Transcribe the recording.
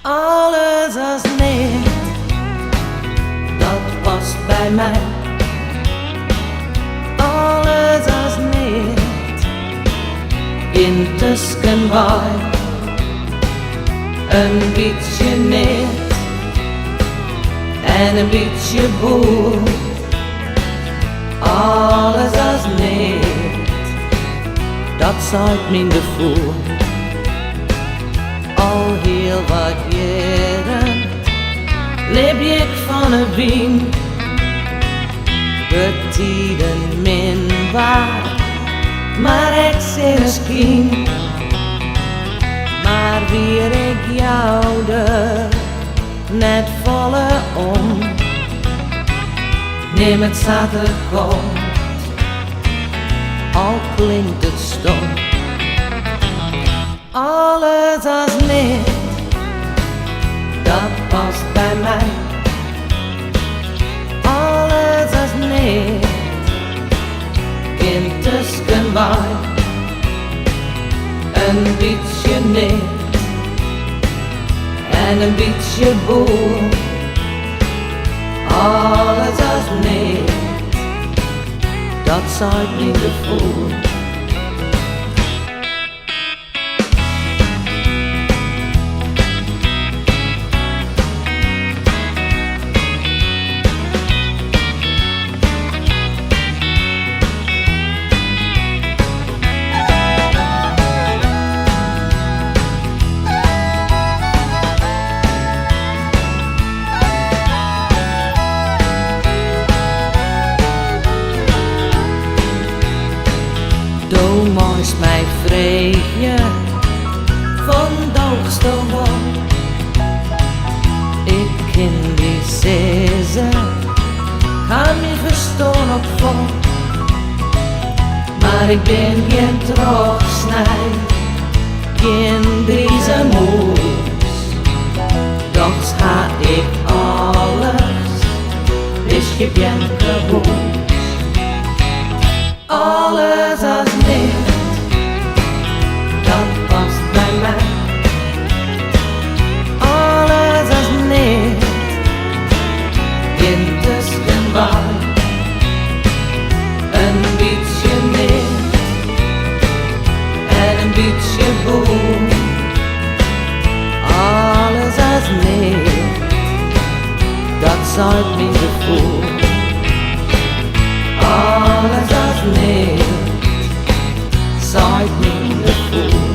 Alles als niet, dat past bij mij. Alles als niet, intussen waai. Een beetje niet en een beetje boer. Alles als niet, dat zou ik minder voel. Al heel wat jaren leef ik van een wien. De tijden min waar, maar ik zeer als kind. Maar weer ik jou de net vallen om. Neem het zaterdag komt, al klinkt het stom. Alles als niet, dat past bij mij. Alles als niet, intussen waai. Een beetje niet en een beetje boer. Alles als niet, dat zou ik minder voelen. Doe moois mij vreegje van de hoogste wal. Ik ken die zezen, kan me verstaan op vol. Maar ik ben geen trotsnij, geen deze moes. Doch ga ik alles, is je bien gewoon. Alles als niet, dat past bij mij. Alles als niet, intussen waai. Een beetje niet en een beetje boer. Alles als niet, dat zou ik minder voelen. Alles als niet, zou ik minder voelen.